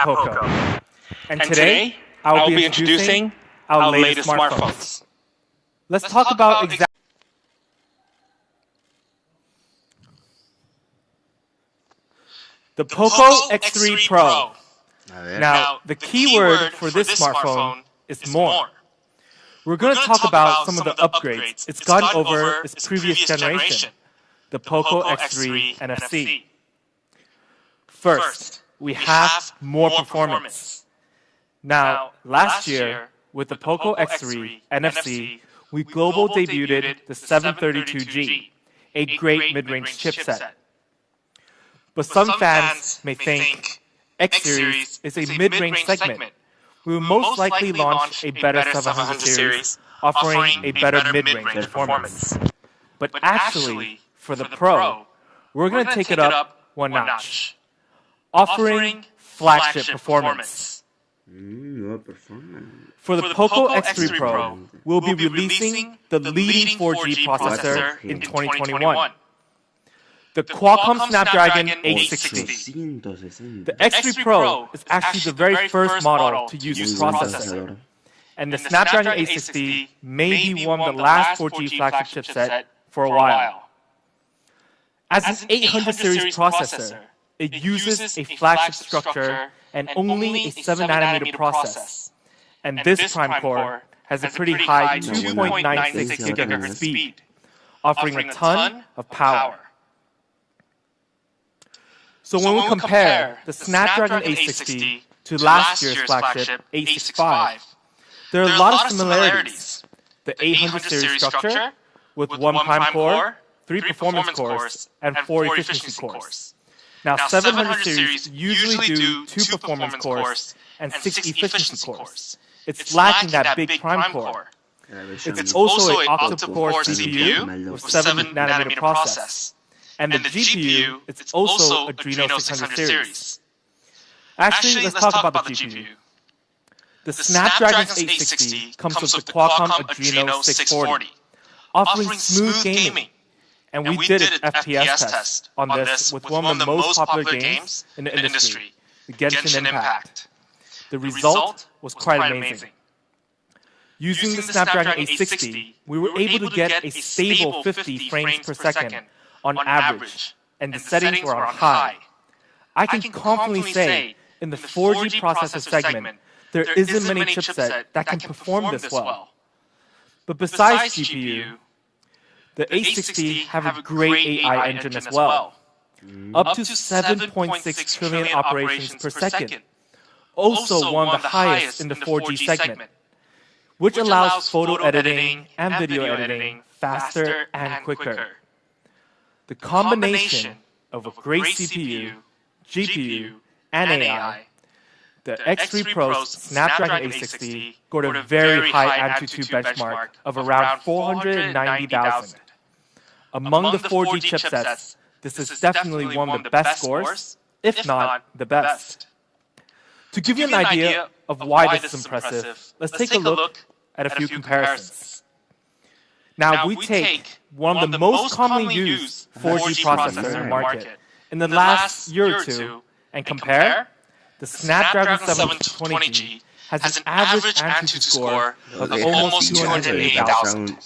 Poco. And today, I will be introducing our latest smartphones. Let's talk about exactly the Poco X3 Pro. Now, the keyword for this smartphone is more. We're going to talk about some of the upgrades it's gotten over its previous generation, the Poco X3 NFC. First, we have more performance. Now, last year, with the Poco X3 NFC, we global debuted the 732G, a great mid-range chipset. But some fans may think X-Series is a mid-range segment. We will most likely launch a better 700 series, offering a better mid-range performance. But actually, for the Pro, we're going to take it up one notch, offering flagship performance. For the Poco X3 Pro, we'll be releasing the leading 4G processor in 2021. The Qualcomm Snapdragon 860. The X3 Pro is actually the very first model to use this processor. And the Snapdragon 860 may be one of the last 4G flagship chipset for a while. As an 800 series processor, it uses a flagship structure and only a 7nm process. And this prime core has a pretty high 2.96 GHz speed, offering a ton of power. So when we compare the Snapdragon 860 to last year's flagship 865, there are a lot of similarities. The 800 series structure with 1 prime core, 3 performance cores, and 4 efficiency cores. Now 700 series usually do 2 performance cores and 6 efficiency cores. It's lacking that big prime core. It's also an octa-core CPU with 7nm process. And the GPU, it's also Adreno 600 series. Actually, let's talk about the GPU. The Snapdragon 860 comes with the Qualcomm Adreno 640, offering smooth gaming. And we did an FPS test on this with one of the most popular games in the industry, the Genshin Impact. The result was quite amazing. Using the Snapdragon 860, we were able to get a stable 50 frames per second on average, and the settings were on high. I can confidently say, in the 4G processor segment, there isn't many chipsets that can perform this well. But besides GPU, the 860 have a great AI engine as well. Up to 7.6 trillion operations per second. Also one of the highest in the 4G segment, which allows photo editing and video editing faster and quicker. The combination of a great CPU, GPU, and AI, the X3 Pro's Snapdragon 860 scored a very high Antutu benchmark of around 490,000. Among the 4G chipsets, this is definitely one of the best scores, if not the best. To give you an idea of why this is impressive, let's take a look at a few comparisons. Now, we take one of the most commonly used 4G processors in the market in the last year or two and compare. The Snapdragon 720G has an average Antutu score of almost 280,000.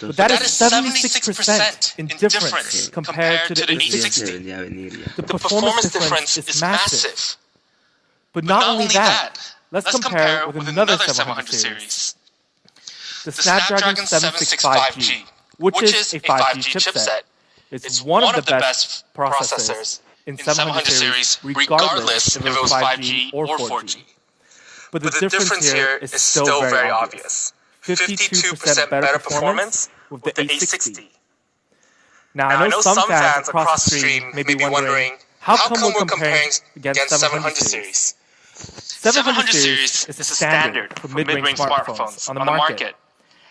But that is 76% in difference compared to the 860. The performance difference is massive. But not only that, let's compare with another 700 series. The Snapdragon 765G, which is a 5G chipset, is one of the best processors in 700 series, regardless if it was 5G or 4G. But the difference here is still very obvious. 52% better performance with the 860. Now, I know some fans across the stream may be wondering, how come we're comparing against 700 series? 700 series is the standard for mid-range smartphones on the market.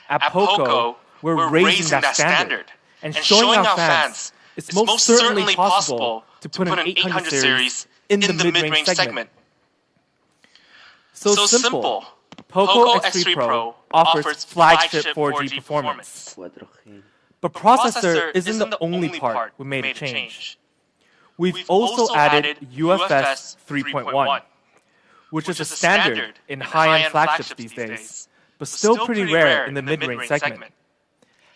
At Poco, we're raising that standard and showing our fans it's most certainly possible to put an 800 series in the mid-range segment. So simple. Poco X3 Pro offers flagship 4G performance. But processor isn't the only part we made a change. We've also added UFS 3.1. which is a standard in high-end flagships these days, but still pretty rare in the mid-range segment.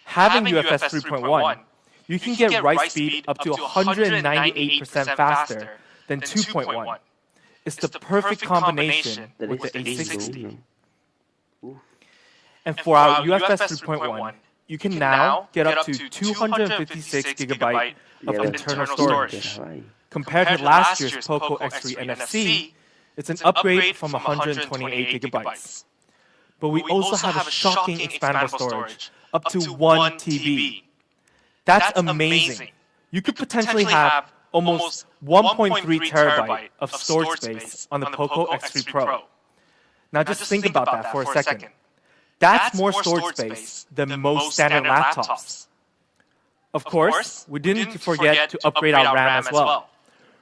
Having UFS 3.1, you can get write speed up to 198% faster than 2.1. It's the perfect combination with the A60. And for our UFS 3.1, you can now get up to 256 gigabyte of internal storage. Compared to last year's Poco X3 NFC, it's an upgrade from 128 gigabytes. But we also have a shocking expandable storage, up to 1 TB. That's amazing. You could potentially have almost 1.3 terabyte of storage space on the Poco X3 Pro. Now just think about that for a second. That's more storage space than most standard laptops. Of course, we didn't forget to upgrade our RAM as well.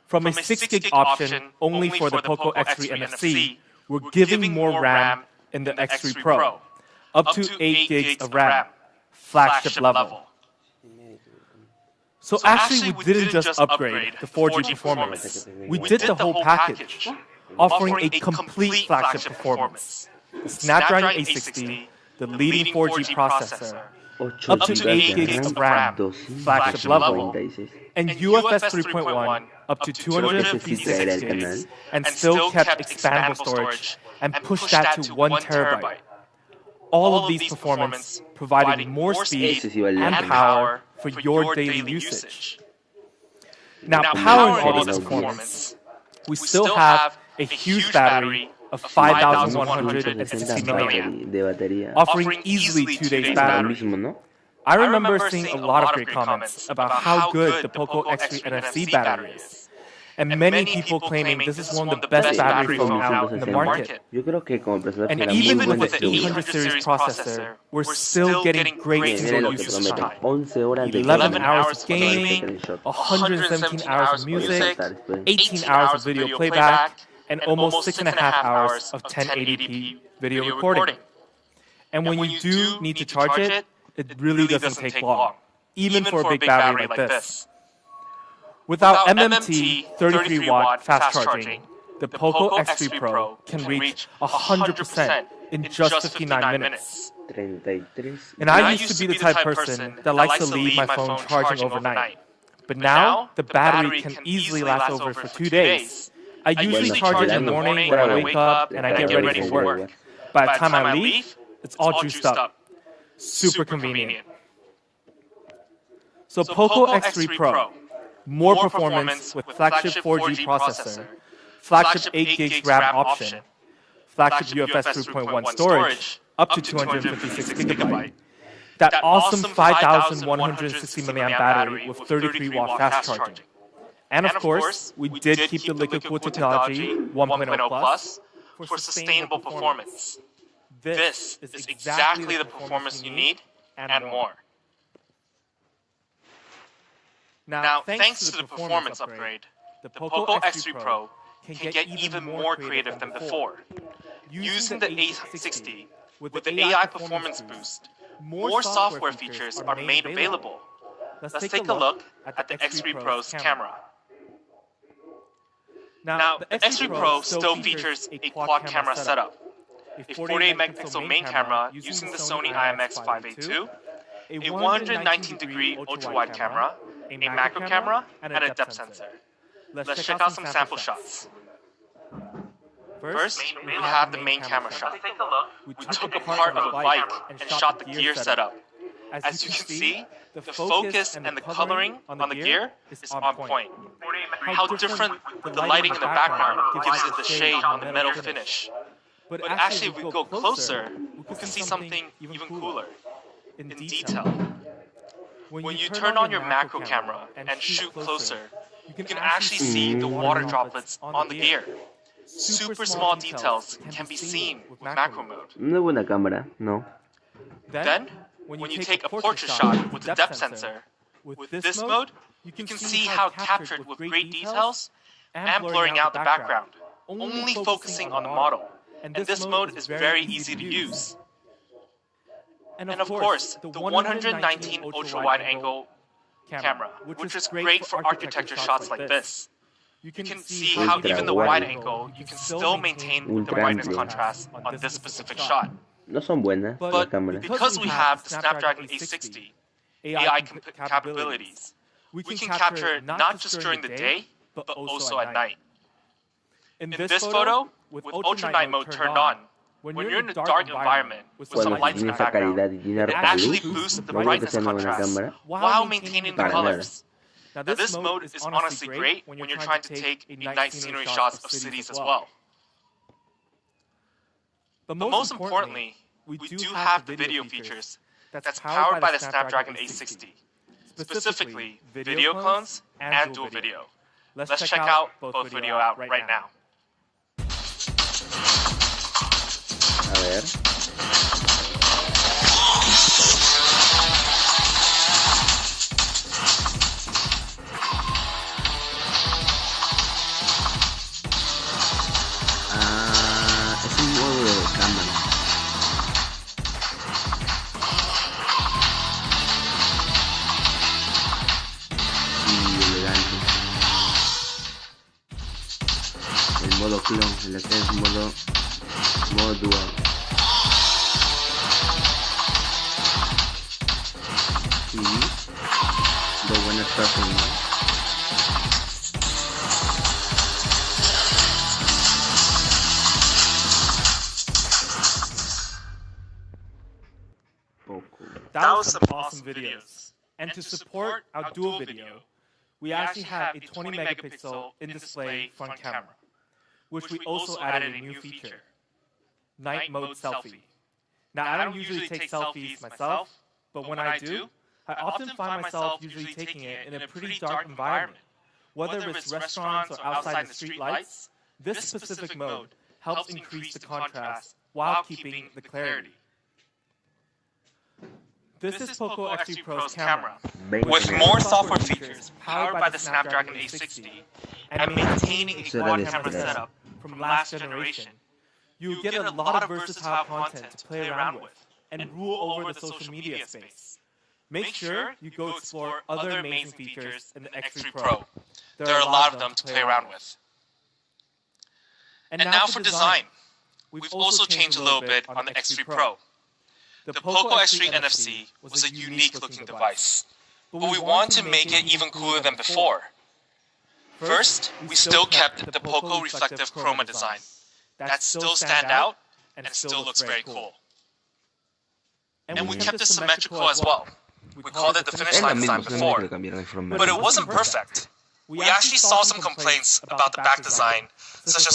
From a 6 gig option only for the Poco X3 NFC, we're giving more RAM in the X3 Pro, up to 8 gigs of RAM, flagship level. So actually, we didn't just upgrade the 4G performance. We did the whole package, offering a complete flagship performance. The Snapdragon 860, the leading 4G processor, up to 8 gigs of RAM, flagship level, and UFS 3.1 up to 256 gigs, and still kept expandable storage and pushed that to 1 terabyte. All of these performance providing more speed and power for your daily usage. Now, powering all this performance, we still have a huge battery of 5,160 milliamp, offering easily 2 days battery. I remember seeing a lot of great comments about how good the Poco X3 NFC battery is. And many people claiming this is one of the best battery phones out in the market. And even with the 800 series processor, we're still getting great single usage time. 11 hours of gaming, 117 hours of music, 18 hours of video playback, and almost 6.5 hours of 1080p video recording. And when you do need to charge it, it really doesn't take long, even for a big battery like this. Without MMT 33-watt fast charging, the Poco X3 Pro can reach 100% in just 59 minutes. And I used to be the type of person that likes to leave my phone charging overnight. But now, the battery can easily last over for 2 days. I usually charge it in the morning when I wake up and I get ready for work. By the time I leave, it's all juiced up. Super convenient. So Poco X3 Pro, more performance with flagship 4G processor, flagship 8 gigs RAM option, flagship UFS 3.1 storage, up to 256 gigabyte, that awesome 5,160 milliamp battery with 33-watt fast charging. And of course, we did keep the liquid cooled technology 1.0 plus for sustainable performance. This is exactly the performance you need and more. Now, thanks to the performance upgrade, the Poco X3 Pro can get even more creative than before. Using the A60 with the AI performance boost, more software features are made available. Let's take a look at the X3 Pro's camera. Now, the X3 Pro still features a quad camera setup, a 48-megapixel main camera using the Sony IMX582, a 119-degree ultra-wide camera, a macro camera, and a depth sensor. Let's check out some sample shots. First, we have the main camera shot. We took apart a bike and shot the gear setup. As you can see, the focus and the coloring on the gear is on point. How different the lighting in the background gives it the shade on the metal finish. But actually, if we go closer, we can see something even cooler, in detail. When you turn on your macro camera and shoot closer, you can actually see the water droplets on the gear. Super small details can be seen with macro mode. No buena cámara, no. Then, when you take a portrait shot with the depth sensor, with this mode, you can see how captured with great details and blurring out the background, only focusing on the model. And this mode is very easy to use. And of course, the 119 ultra-wide angle camera, which is great for architecture shots like this. you can see how even the wide angle, you can still maintain the brightness contrast on this specific shot. No son buenas las But cámaras. because we have the Snapdragon 860 AI capabilities, we can capture not just during the day, but also at night. In this photo, with ultra night mode turned on, when you're in a dark environment with some Cuando lights in tiene the esa background, calidad y tiene it harta actually luz, boosts the no digo que brightness sea una buena contrast cámara. while maintaining the Para nada. colors. Now, this mode is honestly great when you're trying to take night scenery shots of cities as well. But most importantly, we do have the video features that's powered by the Snapdragon 860, specifically video clones and dual video. Let's check out both video out right now. A ver. Es un modo de cámara. Y elegante. El modo clon, el que es modo dual. Y dos buenas personas. Poco. That was some awesome videos. And to support our dual video, we actually have a 20 megapixel in-display front camera, which we also added a new feature, night mode selfie. Now, I don't usually take selfies myself, but when I do, I often find myself usually taking it in a pretty dark environment. Whether it's restaurants or outside the street lights, this specific mode helps increase the contrast while keeping the clarity. This is Poco X3 Pro's camera, with more software features powered by the Snapdragon 860 and maintaining a quad camera setup from last generation. You get a lot of versatile content to play around with and rule over the social media space. Make sure you go explore other amazing features in the X3 Pro. There are a lot of them to play around with. And now for design. We've also changed a little bit on the X3 Pro. The Poco X3 NFC was a unique looking device, but we want to make it even cooler than before. First, we still kept the Poco reflective chroma design. That still stand out and it still looks very cool. And we kept it symmetrical as well. We called it the finish line design before, but it wasn't perfect. We actually saw some complaints about the back design, such as